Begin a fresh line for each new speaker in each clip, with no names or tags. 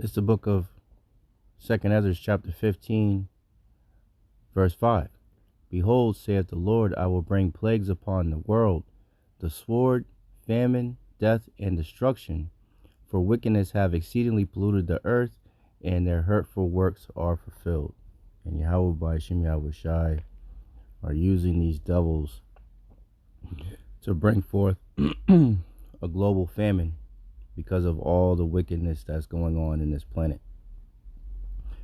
It's the book of 2nd Ezra, chapter 15, verse 5. Behold, saith the Lord, I will bring plagues upon the world, the sword, famine, death, and destruction. For wickedness have exceedingly polluted the earth, and their hurtful works are fulfilled. And Yahawah, Bahasham, Yahawashi are using these devils to bring forth a global famine because of all the wickedness that's going on in this planet.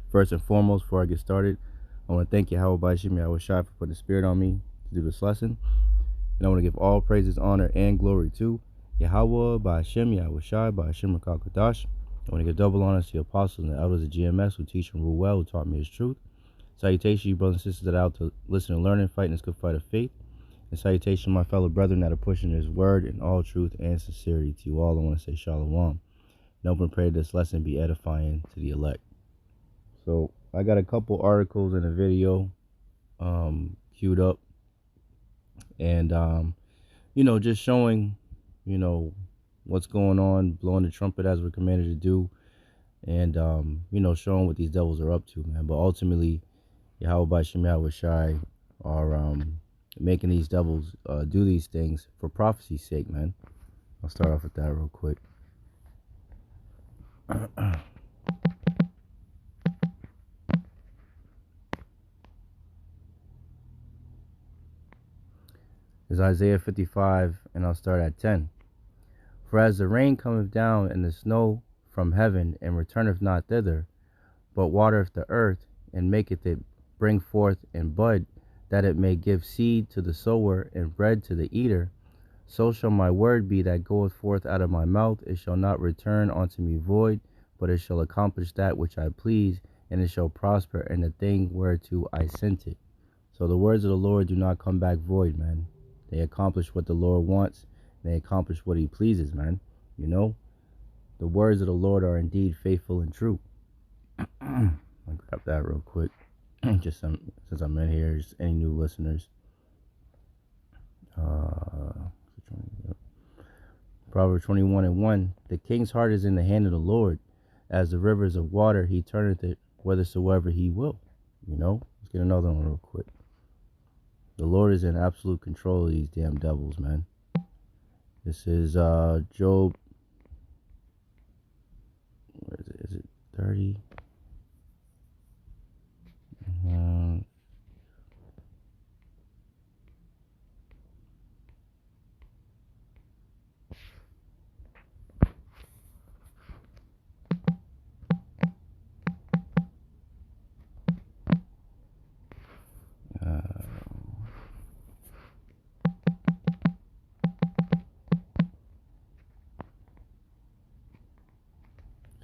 First and foremost, before I get started, I want to thank Yahawah, Bahasham, Yahawashi for putting the spirit on me to do this lesson. And I want to give all praises, honor, and glory to Yahawah, Bahasham, Yahawashi, Bahasham, Rakakadash. I want to give double honors to the apostles and the elders of GMS who teach and rule well, who taught me his truth. Salutation, you brothers and sisters that are out to listen and learn and fight in this good fight of faith. And salutation, my fellow brethren that are pushing his word in all truth and sincerity. To you all, I want to say shalom. And open prayer this lesson be edifying to the elect. So I got a couple articles and a video queued up, and just showing what's going on, blowing the trumpet as we're commanded to do, and showing what these devils are up to, man. But ultimately, Yahawah, Bahasham, Yahawashi are making these devils do these things for prophecy's sake, man. I'll start off with that real quick. Is Isaiah 55, and I'll start at 10. For as the rain cometh down and the snow from heaven, and returneth not thither, but watereth the earth, and maketh it bring forth and bud, that it may give seed to the sower and bread to the eater, so shall my word be that goeth forth out of my mouth. It shall not return unto me void, but it shall accomplish that which I please, and it shall prosper in the thing whereto I sent it. So the words of the Lord do not come back void, man. They accomplish what the Lord wants. They accomplish what he pleases, man. The words of the Lord are indeed faithful and true. I'll grab that real quick. Just since I'm in here, just any new listeners. Proverbs 21:1. The king's heart is in the hand of the Lord. As the rivers of water, he turneth it whithersoever he will. Let's get another one real quick. The Lord is in absolute control of these damn devils, man. This is Job. Where is it? Is it 30?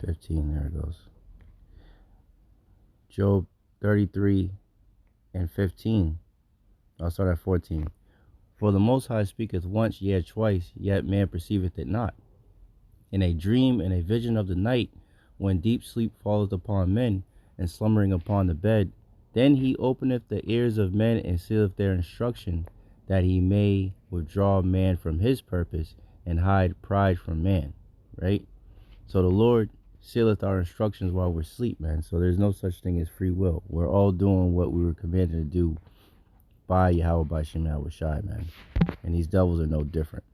15, there it goes. Job 33:15. I'll start at 14. For the Most High speaketh once, yet twice, yet man perceiveth it not. In a dream, in a vision of the night, when deep sleep falleth upon men, and slumbering upon the bed, then he openeth the ears of men, and sealeth their instruction, that he may withdraw man from his purpose, and hide pride from man. Right? So the Lord sealeth our instructions while we're asleep, man. So there's no such thing as free will. We're all doing what we were commanded to do by Yahawah, Bahasham, Yahawashi, man. And these devils are no different.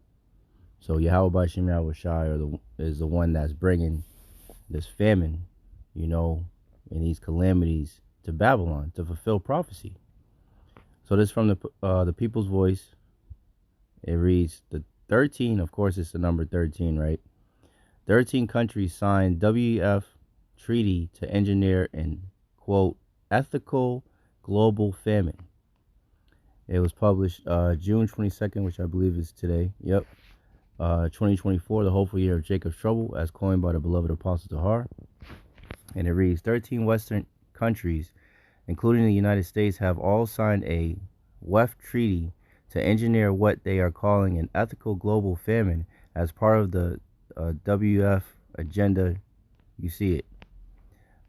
So Yahawah, Bahasham, Yahawashi is the one that's bringing this famine, and these calamities to Babylon to fulfill prophecy. So this from the People's Voice. It reads, the 13, of course it's the number 13, right? 13 countries signed WEF treaty to engineer an, quote, ethical global famine. It was published June 22nd, which I believe is today. Yep. 2024, the hopeful year of Jacob's trouble, as coined by the beloved Apostle Tahar. And it reads, 13 Western countries, including the United States, have all signed a WEF treaty to engineer what they are calling an ethical global famine as part of the WF agenda. You see it.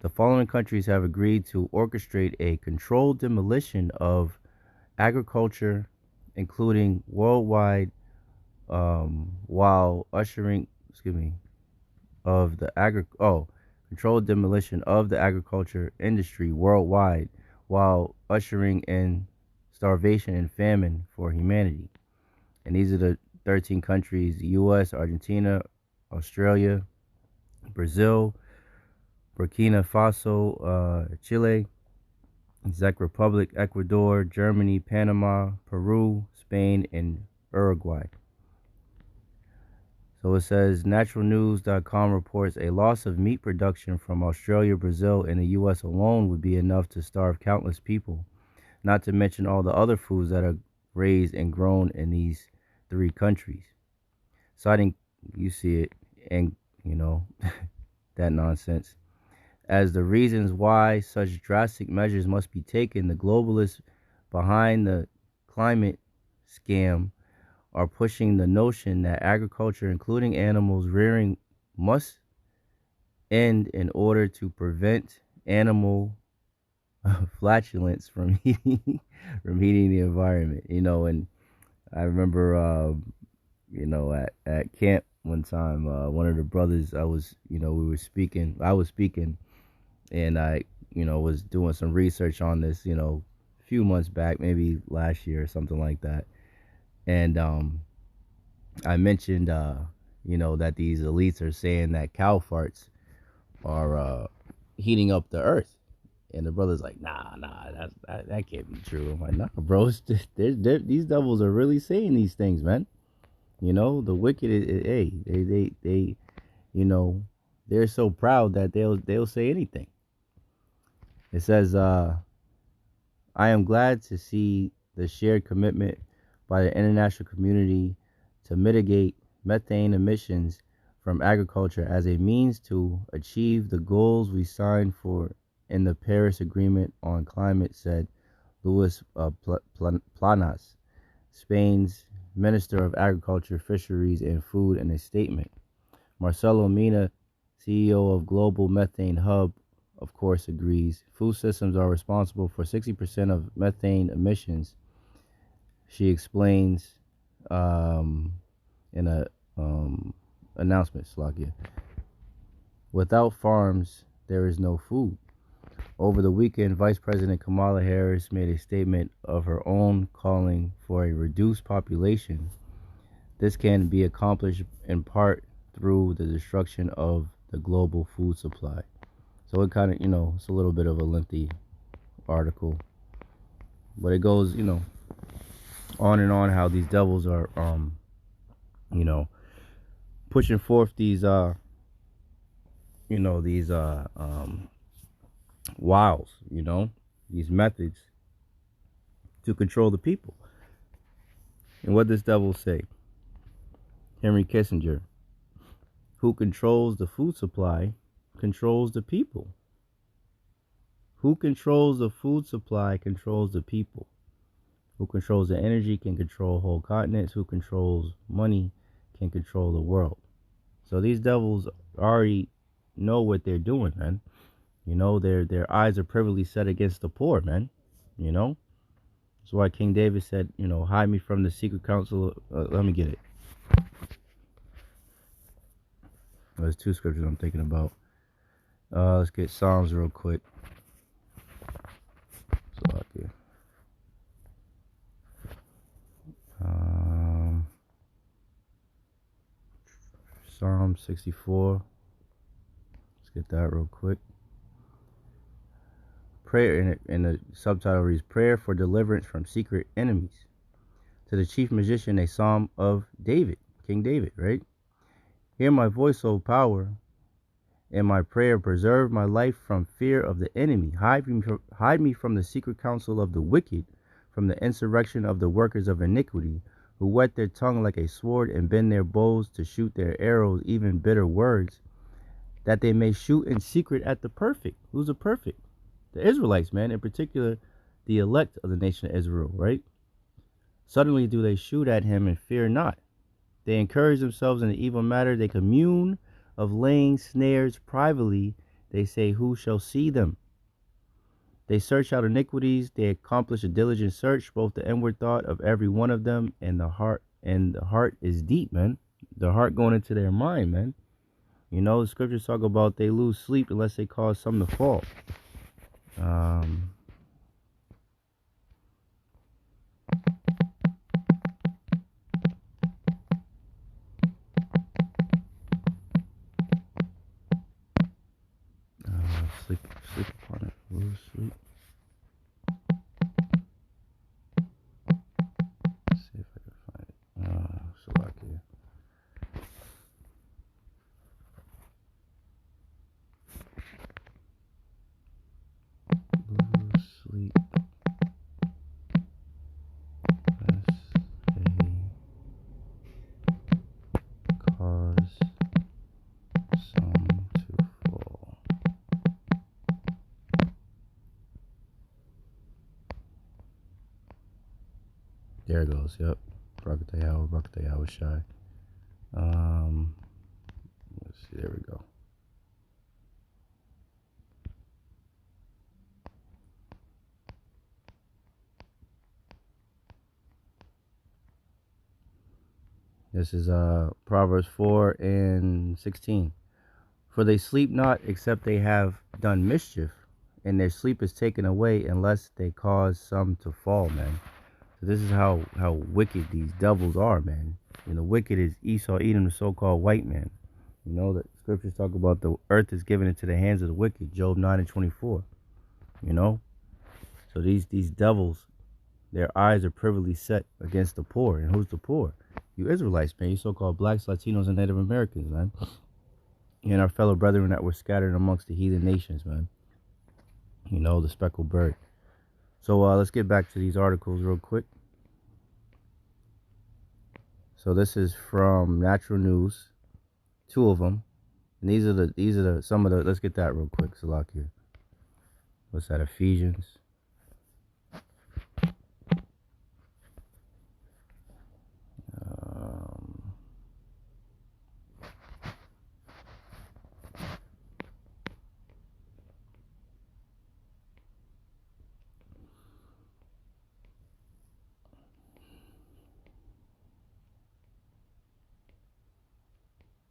The following countries have agreed to orchestrate a controlled demolition of agriculture, including worldwide, while ushering, controlled demolition of the agriculture industry worldwide while ushering in starvation and famine for humanity. And these are the 13 countries: the US, Argentina, Australia, Brazil, Burkina Faso, Chile, Czech Republic, Ecuador, Germany, Panama, Peru, Spain, and Uruguay. So it says naturalnews.com reports a loss of meat production from Australia, Brazil, and the U.S. alone would be enough to starve countless people, not to mention all the other foods that are raised and grown in these three countries. Citing, you see it, and that nonsense, as the reasons why such drastic measures must be taken, the globalists behind the climate scam are pushing the notion that agriculture, including animals rearing, must end in order to prevent animal flatulence from heating, the environment. And I remember, at camp one time, one of the brothers, I was speaking, and I, was doing some research on this, a few months back, maybe last year or something like that. And I mentioned, that these elites are saying that cow farts are heating up the earth. And the brother's like, nah, that can't be true. I'm like, nah, bro, these devils are really saying these things, man. The wicked, hey, they, they're so proud that they'll say anything. It says, I am glad to see the shared commitment by the international community to mitigate methane emissions from agriculture as a means to achieve the goals we signed for in the Paris Agreement on Climate, said Luis Planas, Spain's Minister of Agriculture, Fisheries, and Food, in a statement. Marcelo Mina, CEO of Global Methane Hub, of course, agrees. Food systems are responsible for 60% of methane emissions, she explains in a announcement, Slakia. Without farms, there is no food. Over the weekend, Vice President Kamala Harris made a statement of her own calling for a reduced population. This can be accomplished in part through the destruction of the global food supply. So it kind of, it's a little bit of a lengthy article, but it goes, on and on how these devils are, pushing forth these, wiles, these methods to control the people. And what does devil say? Henry Kissinger, who controls the food supply, controls the people. Who controls the food supply controls the people. Who controls the energy can control whole continents. Who controls money can control the world. So these devils already know what they're doing, man. Their eyes are privily set against the poor, man. That's why King David said, hide me from the secret counsel. Let me get it. There's two scriptures I'm thinking about. Let's get Psalms real quick. Psalm 64. Let's get that real quick. Prayer, in the subtitle reads, Prayer for Deliverance from Secret Enemies. To the chief magician, a psalm of David, King David, right? Hear my voice, O power, and my prayer. Preserve my life from fear of the enemy. Hide me from the secret counsel of the wicked, from the insurrection of the workers of iniquity, who whet their tongue like a sword and bend their bows to shoot their arrows, even bitter words, that they may shoot in secret at the perfect. Who's the perfect? The Israelites, man, in particular, the elect of the nation of Israel, right? Suddenly do they shoot at him and fear not. They encourage themselves in the evil matter. They commune of laying snares privately. They say, who shall see them? They search out iniquities. They accomplish a diligent search, both the inward thought of every one of them and the heart. And the heart is deep, man. The heart going into their mind, man. You know, the scriptures talk about they lose sleep unless they cause something to fall. Sleep upon it. Lose sleep. Let's see if I can find it. Slovakia. Lose sleep. Cause some to fall. There it goes. Yep. Barakatah Yahawah, Barakatah Yahawashi. Let's see. There we go. This is Proverbs 4:16. For they sleep not except they have done mischief, and their sleep is taken away unless they cause some to fall, man. So this is how wicked these devils are, man. And the wicked is Esau, Edom, the so-called white man. You know, the scriptures talk about the earth is given into the hands of the wicked, Job 9:24. You know? So these devils, their eyes are privily set against the poor. And who's the poor? You Israelites, man. You so-called blacks, Latinos, and Native Americans, man. And our fellow brethren that were scattered amongst the heathen nations, man. You know, the speckled bird. So let's get back to these articles real quick. So this is from Natural News, 2 of them. And these are the some of the, let's get that real quick, Salakia. What's that, Ephesians?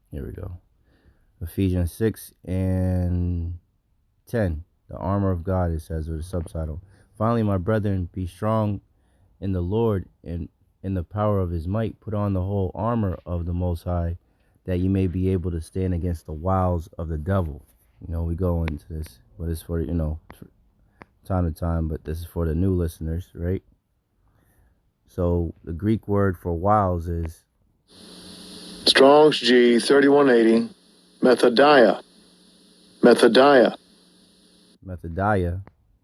Here we go. Ephesians 6:10. The armor of God, it says, with a subtitle. Finally, my brethren, be strong in the Lord and in the power of his might. Put on the whole armor of the Most High, that you may be able to stand against the wiles of the devil. You know, we go into this, but it's for, you know, time to time, but this is for the new listeners, right? So the Greek word for wiles is
Strong's G 3180, methodia.
Methodia,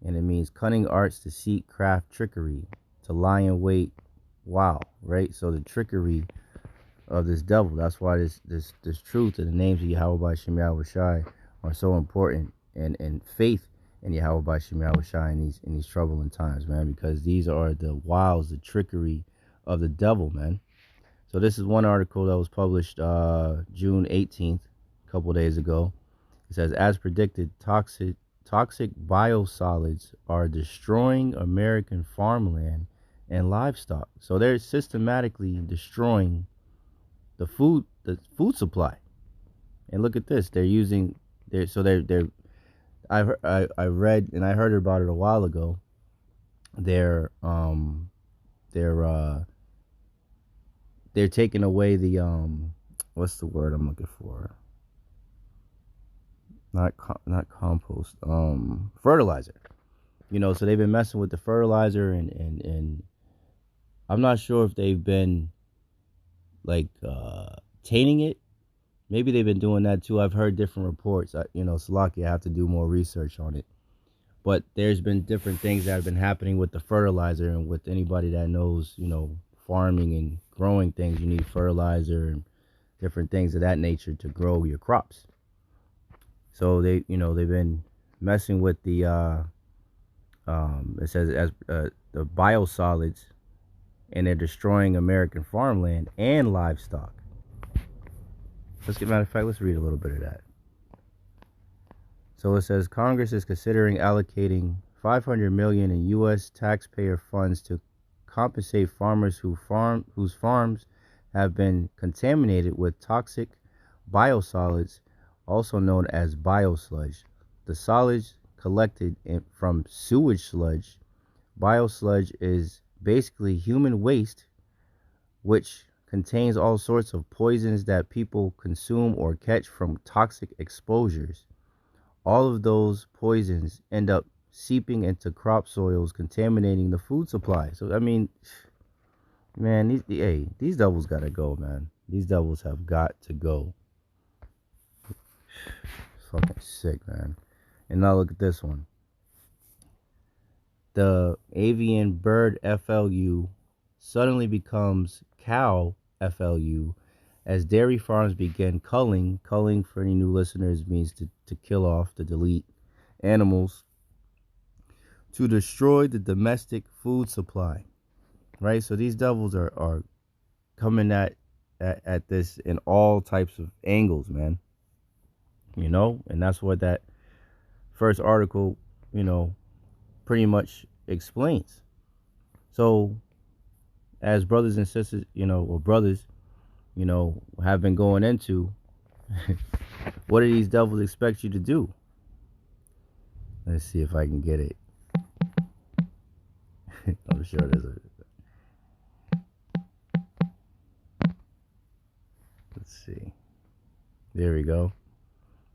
and it means cunning arts, deceit, craft, trickery, to lie in wait, wow, right? So the trickery of this devil. That's why this truth and the names of Yahawah Bahasham Yahawashi are so important, and faith in Yahawah Bahasham Yahawashi in these troubling times, man, because these are the wiles, the trickery of the devil, man. So this is one article that was published June 18th, a couple days ago. It says, as predicted, toxic biosolids are destroying American farmland and livestock. So they're systematically destroying the food supply. And look at this. They're using they're I read and I heard about it a while ago. They're taking away the what's the word I'm looking for? Not compost, fertilizer. You know, so they've been messing with the fertilizer, and I'm not sure if they've been like tainting it. Maybe they've been doing that too. I've heard different reports. You know, Salaki, I have to do more research on it. But there's been different things that have been happening with the fertilizer, and with anybody that knows, you know, farming and growing things, you need fertilizer and different things of that nature to grow your crops. So they've been messing with the it says as the biosolids, and they're destroying American farmland and livestock. Matter of fact, let's read a little bit of that. So it says Congress is considering allocating $500 million in U.S. taxpayer funds to compensate farmers whose farms have been contaminated with toxic biosolids also known as biosludge. The solids collected from sewage sludge. Biosludge is basically human waste, which contains all sorts of poisons that people consume or catch from toxic exposures. All of those poisons end up seeping into crop soils, contaminating the food supply. So, I mean, man, these devils gotta go, man. These devils have got to go. Fucking sick, man. And now look at this one. The avian bird FLU suddenly becomes cow FLU as dairy farms begin culling. Culling, for any new listeners, means to kill off, to delete animals to destroy the domestic food supply. Right? So these devils are coming at this in all types of angles, man. You know, and that's what that first article, you know, pretty much explains. So as brothers and sisters, you know, or brothers, you know, have been going into, what do these devils expect you to do? Let's see if I can get it. I'm sure there's a... Let's see. There we go.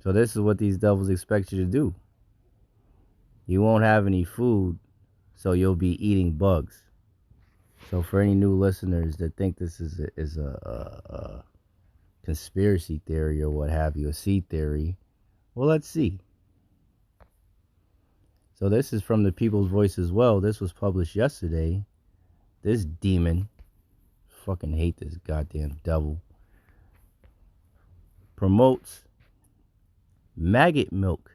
So this is what these devils expect you to do. You won't have any food, so you'll be eating bugs. So for any new listeners that think this is a conspiracy theory or what have you, a seed theory, well, let's see. So this is from the People's Voice as well. This was published yesterday. This demon, fucking hate this goddamn devil, promotes maggot milk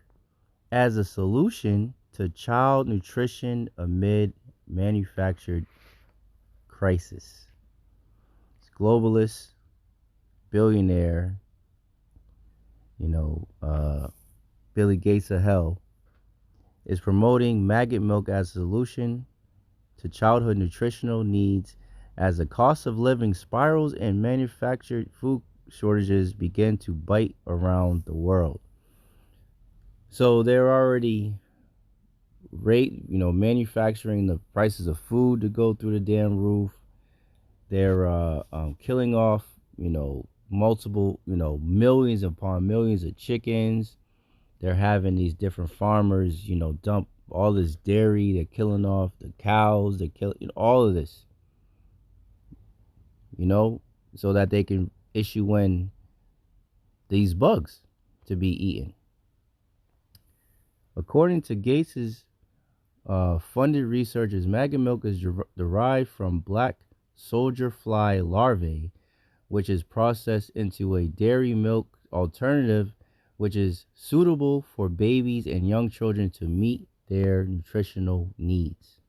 as a solution to child nutrition amid manufactured crisis. It's globalist, billionaire, Billy Gates of hell, is promoting maggot milk as a solution to childhood nutritional needs as the cost of living spirals and manufactured food shortages begin to bite around the world. So they're already manufacturing the prices of food to go through the damn roof. They're killing off, multiple, millions upon millions of chickens. They're having these different farmers, dump all this dairy. They're killing off the cows. They're killing all of this, so that they can issue in these bugs to be eaten. According to Gates's funded researchers, maggot milk is derived from black soldier fly larvae, which is processed into a dairy milk alternative, which is suitable for babies and young children to meet their nutritional needs.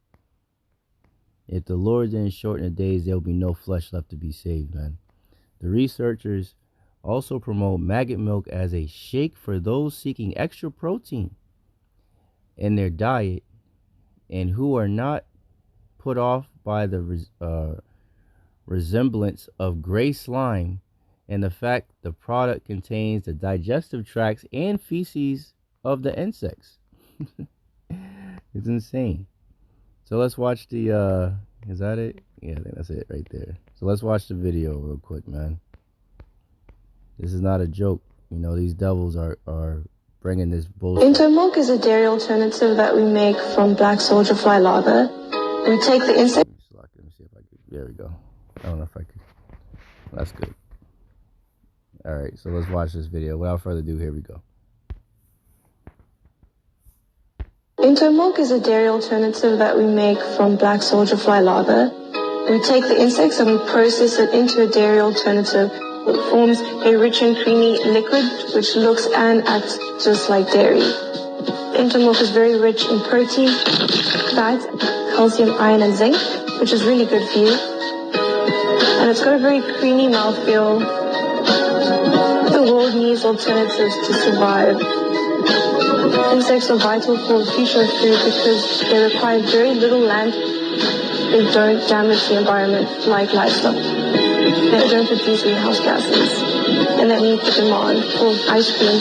If the Lord didn't shorten the days, there will be no flesh left to be saved, man. The researchers also promote maggot milk as a shake for those seeking extra protein in their diet and who are not put off by the resemblance of gray slime and the fact the product contains the digestive tracts and feces of the insects. It's insane. So let's watch the, is that it? Yeah, I think that's it right there. So let's watch the video real quick, man. This is not a joke. These devils are bringing this bullshit.
Into milk is a dairy alternative that we make from black soldier fly larvae. We take the insect.
Let me see if I can. There we go. I don't know if I could. That's good. All right, so let's watch this video. Without further ado, here we go.
Into milk is a dairy alternative that we make from black soldier fly larvae. We take the insects and we process it into a dairy alternative. It forms a rich and creamy liquid which looks and acts just like dairy. Into milk is very rich in protein, fat, calcium, iron, and zinc, which is really good for you. And it's got a very creamy mouthfeel. The world needs alternatives to survive. Insects are vital for the future of food because they require very little land. They don't damage the environment like livestock. They don't produce greenhouse gases. and that meets the demand for ice cream.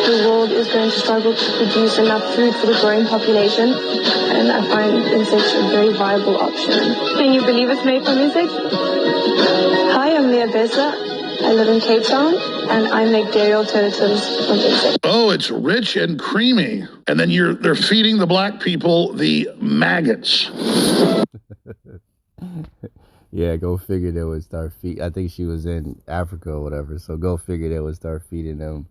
The world is going to struggle to produce enough food for the growing population, and I find insects a very viable option. Can you believe it's made from insects? Hi, I'm Leah Bessa. I live in Cape Town, and I make dairy alternatives from insects.
Oh, it's rich and creamy. And then they're feeding the black people the maggots.
Yeah, go figure they would start feed. I think she was in Africa or whatever, so go figure they would start feeding them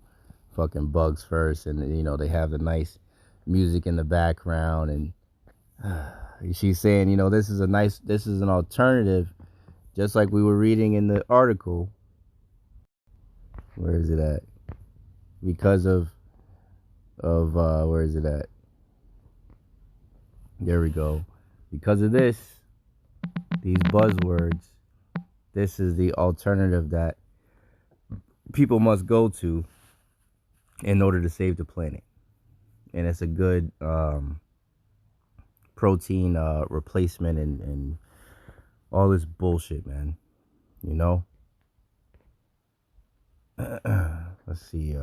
fucking bugs first, and you know they have the nice music in the background, and she's saying, you know, this is an alternative, just like we were reading in the article. Where is it at? Because of where is it at? There we go. Because of these buzzwords, this is the alternative that people must go to in order to save the planet. And it's a good protein replacement and all this bullshit, man. You know? Let's see.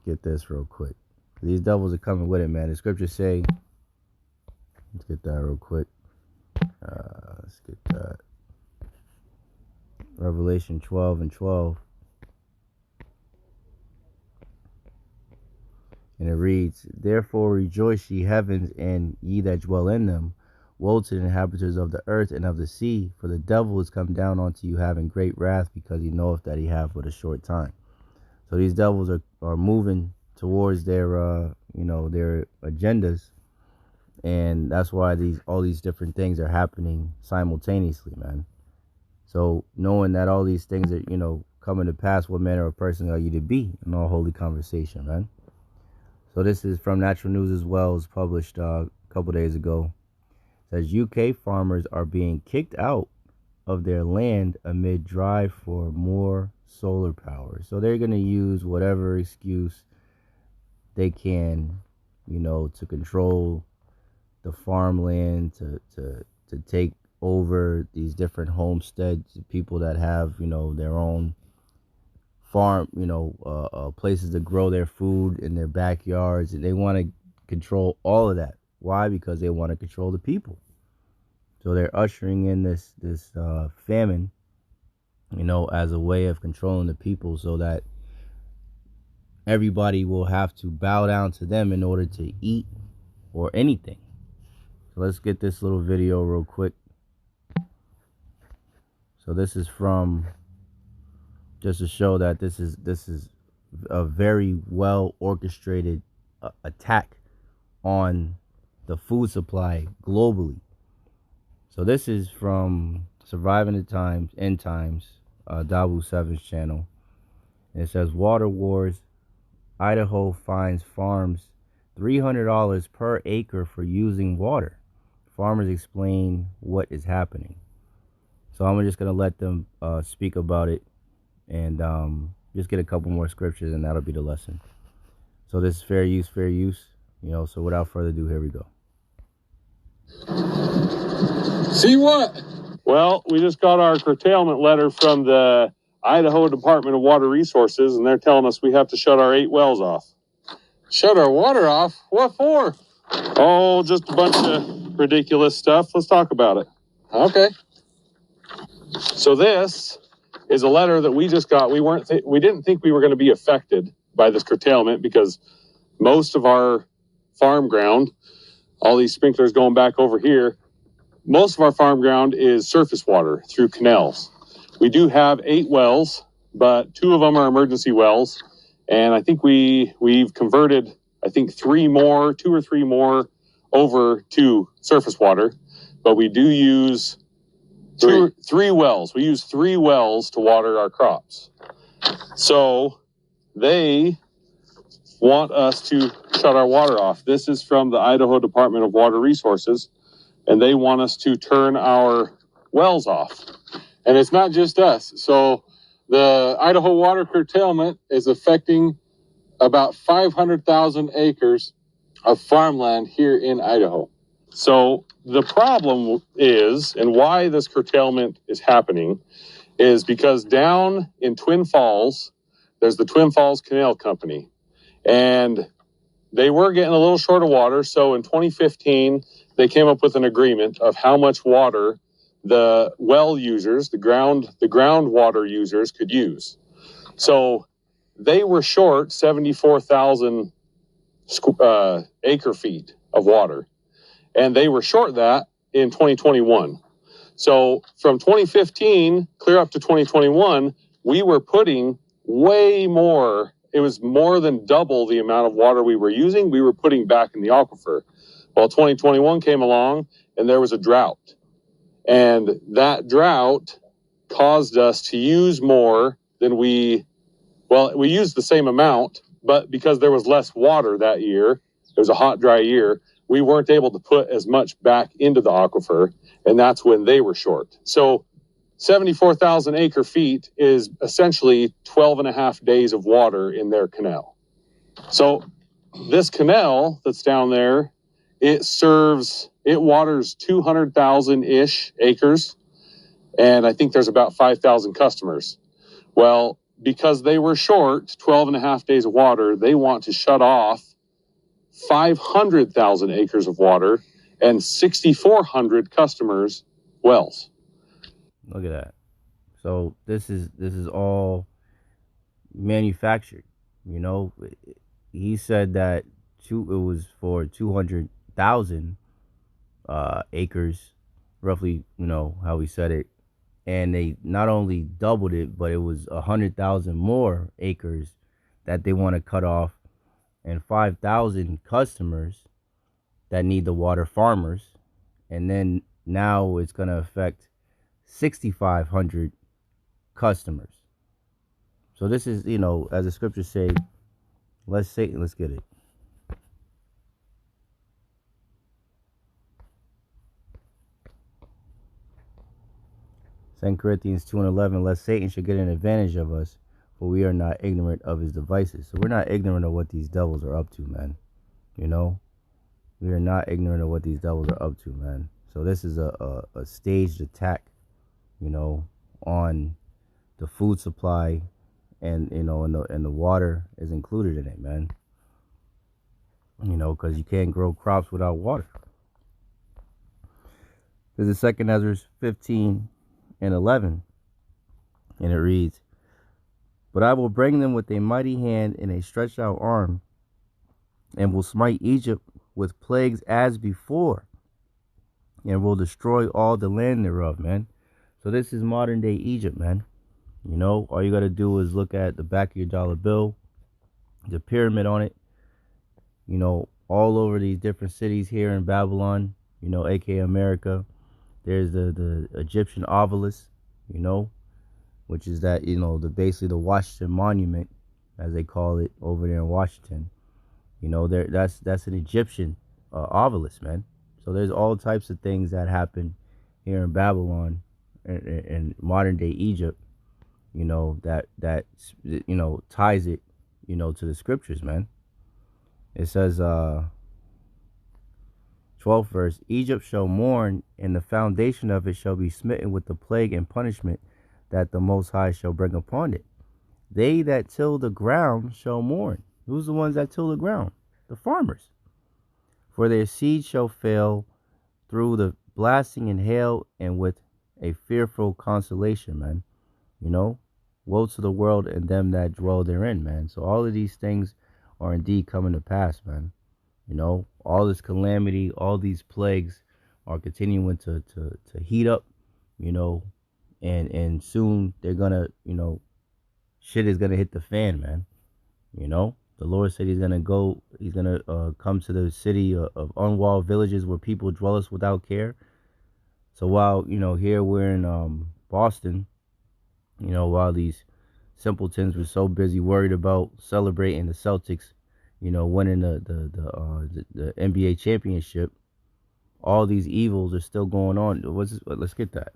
Get this real quick. These devils are coming with it, man. The scriptures say, let's get that real quick. Let's get that. Revelation 12:12. And it reads, therefore rejoice ye heavens, and ye that dwell in them. Woe to the inhabitants of the earth and of the sea, for the devil is come down unto you having great wrath, because he knoweth that he hath but a short time. So these devils are moving towards their their agendas, and that's why all these different things are happening simultaneously, man. So knowing that all these things are, you know, coming to pass, what manner of person are you to be in all holy conversation, man? So this is from Natural News as well. It was published a couple days ago. It says UK farmers are being kicked out of their land amid drive for more solar power. So they're going to use whatever excuse they can, you know, to control the farmland, to take over these different homesteads, people that have, you know, their own farm, you know, places to grow their food in their backyards. And they want to control all of that. Why? Because they want to control the people. So they're ushering in this famine, you know, as a way of controlling the people, so that everybody will have to bow down to them in order to eat or anything. So let's get this little video real quick. So this is from, just to show that this is a very well orchestrated attack on the food supply globally. So this is from Surviving the Times, End Times, Dabu 7's channel. And it says, Water Wars, Idaho fines farms $300 per acre for using water. Farmers explain what is happening. So I'm just going to let them speak about it, and just get a couple more scriptures, and that'll be the lesson. So this is fair use, you know. So without further ado, here we go.
See what? Well, we just got our curtailment letter from the Idaho Department of Water Resources, and they're telling us we have to shut our 8 wells off. Shut our water off? What for? Oh, just a bunch of ridiculous stuff. Let's talk about it. Okay. So this is a letter that we just got. We didn't think we were going to be affected by this curtailment, because most of our farm ground, all these sprinklers going back over here, most of our farm ground is surface water through canals. We do have 8 wells, but 2 of them are emergency wells. And I think we've converted, I think 2 or 3 more over to surface water. But we do use 3 wells. We use 3 wells to water our crops. So they want us to shut our water off. This is from the Idaho Department of Water Resources, and they want us to turn our wells off. And it's not just us. So the Idaho water curtailment is affecting about 500,000 acres of farmland here in Idaho. So the problem is, and why this curtailment is happening, is because down in Twin Falls, there's the Twin Falls Canal Company, and they were getting a little short of water. So in 2015, they came up with an agreement of how much water the well users, the groundwater users could use. So they were short 74,000 acre feet of water, and they were short that in 2021. So from 2015 clear up to 2021, we were putting way more. It was more than double the amount of water we were using. We were putting back in the aquifer. Well, 2021 came along and there was a drought. And that drought caused us to use more than we used the same amount, but because there was less water that year, it was a hot, dry year, we weren't able to put as much back into the aquifer, and that's when they were short. So 74,000 acre feet is essentially 12 and a half days of water in their canal. So this canal that's down there, it waters 200,000-ish acres, and I think there's about 5,000 customers. Well, because they were short 12 and a half days of water, they want to shut off 500,000 acres of water and 6,400 customers' wells.
Look at that. So this is all manufactured. You know, he said that it was for 200,000 acres, roughly. You know how he said it, and they not only doubled it, but it was 100,000 more acres that they want to cut off, and 5,000 customers that need the water, farmers, and then now it's going to affect 6,500 customers. So this is, you know, as the scriptures say, let's get it. Second Corinthians 2:11, lest Satan should get an advantage of us, for we are not ignorant of his devices. So we're not ignorant of what these devils are up to, man. You know, we are not ignorant of what these devils are up to, man. So this is a staged attack, you know, on the food supply, and you know, and the water is included in it, man. You know, because you can't grow crops without water. This is 2 Ezra 15:11, and it reads, "But I will bring them with a mighty hand and a stretched out arm, and will smite Egypt with plagues as before, and will destroy all the land thereof," man. So this is modern day Egypt, man. You know, all you got to do is look at the back of your dollar bill, the pyramid on it, you know, all over these different cities here in Babylon, you know, aka America. There's the Egyptian obelisk, you know, which is that, you know, basically the Washington Monument, as they call it over there in Washington. You know, that's an Egyptian obelisk, man. So there's all types of things that happen here in Babylon and modern day Egypt, you know, that you know, ties it, you know, to the scriptures, man. It says 12th verse, Egypt shall mourn, and the foundation of it shall be smitten with the plague and punishment that the Most High shall bring upon it. They that till the ground shall mourn. Who's the ones that till the ground? The farmers. For their seed shall fail through the blasting and hail, and with a fearful consolation, man. You know, woe to the world and them that dwell therein, man. So all of these things are indeed coming to pass, man. You know, all this calamity, all these plagues are continuing to heat up, you know, and soon they're gonna, you know, shit is gonna hit the fan, man. You know, the Lord said he's gonna come to the city of unwalled villages where people dwelleth without care. So while, you know, here we're in Boston, you know, while these simpletons were so busy worried about celebrating the Celtics, you know, winning the NBA championship, all these evils are still going on. Let's get that.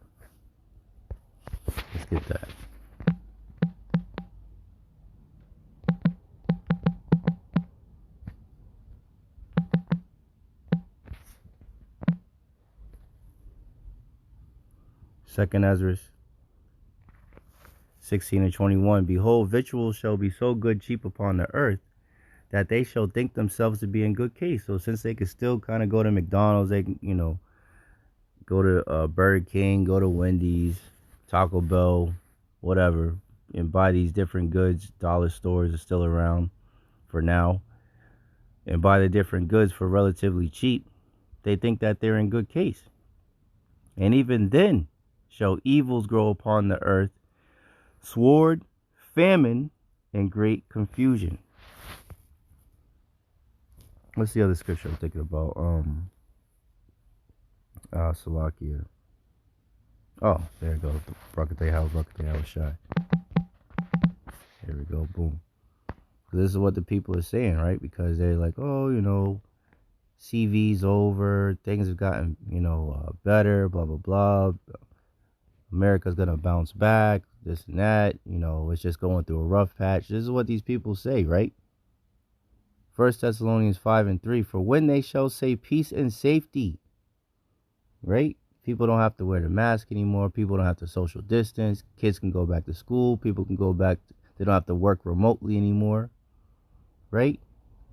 Let's get that. Second Ezra 16 and 21. Behold, victuals shall be so good cheap upon the earth, that they shall think themselves to be in good case. So since they could still kind of go to McDonald's, they can, go to Burger King, go to Wendy's, Taco Bell, whatever, and buy these different goods. Dollar stores are still around for now. And buy the different goods for relatively cheap. They think that they're in good case. And even then shall evils grow upon the earth, sword, famine, and great confusion. What's the other scripture I'm thinking about? Salakia. Oh, there it goes. Brakatei Yahawashi. There we go. Boom. This is what the people are saying, right? Because they're like, oh, CV's over. Things have gotten, better. Blah, blah, blah. America's going to bounce back. This and that. It's just going through a rough patch. This is what these people say, right? 1 Thessalonians 5 and 3. For when they shall say peace and safety, right? People don't have to wear the mask anymore. People don't have to social distance. Kids can go back to school. People can go back. They don't have to work remotely anymore, right?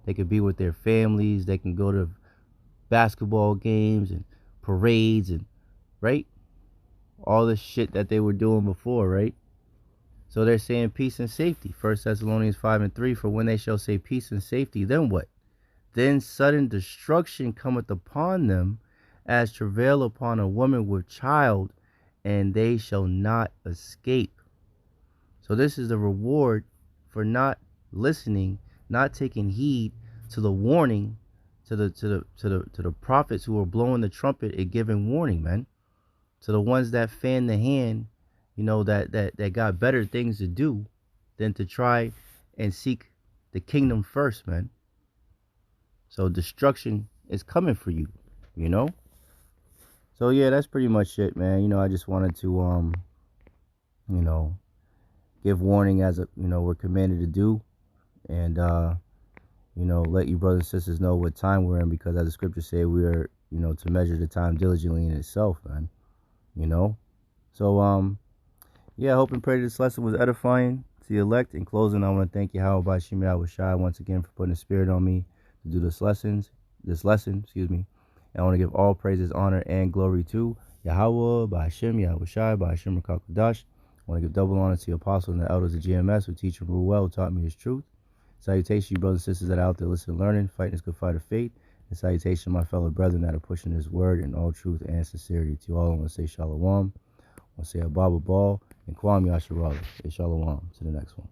They can be with their families. They can go to basketball games and parades and, right? All the shit that they were doing before, right? So they're saying peace and safety. 1 Thessalonians 5 and 3. For when they shall say peace and safety, then what? Then sudden destruction cometh upon them, as travail upon a woman with child, and they shall not escape. So this is the reward for not listening, not taking heed to the warning, to the prophets who are blowing the trumpet and giving warning, man. To the ones that fan the hand, that got better things to do than to try and seek the kingdom first, man. So destruction is coming for you, So yeah, that's pretty much it, man. I just wanted to give warning as we're commanded to do, and let you brothers and sisters know what time we're in, because as the scriptures say, we are to measure the time diligently in itself, man. So yeah, I hope and pray this lesson was edifying to the elect. In closing, I want to thank Yahawah Bahasham Yahawashi once again for putting the spirit on me to do this lesson, And I want to give all praises, honor, and glory to Yahawah Bahasham Yahawashi Bahasham Rakakadash. I want to give double honor to the apostles and the elders of GMS who teach and rule well, who taught me his truth. Salutation, you brothers and sisters that are out there listening, learning, fighting this good fight of faith. And salutation, my fellow brethren that are pushing this word in all truth and sincerity. To all, I want to say shalom. I want to say Ababa Ball and Kwam Yasharala. Shalom. To the next one.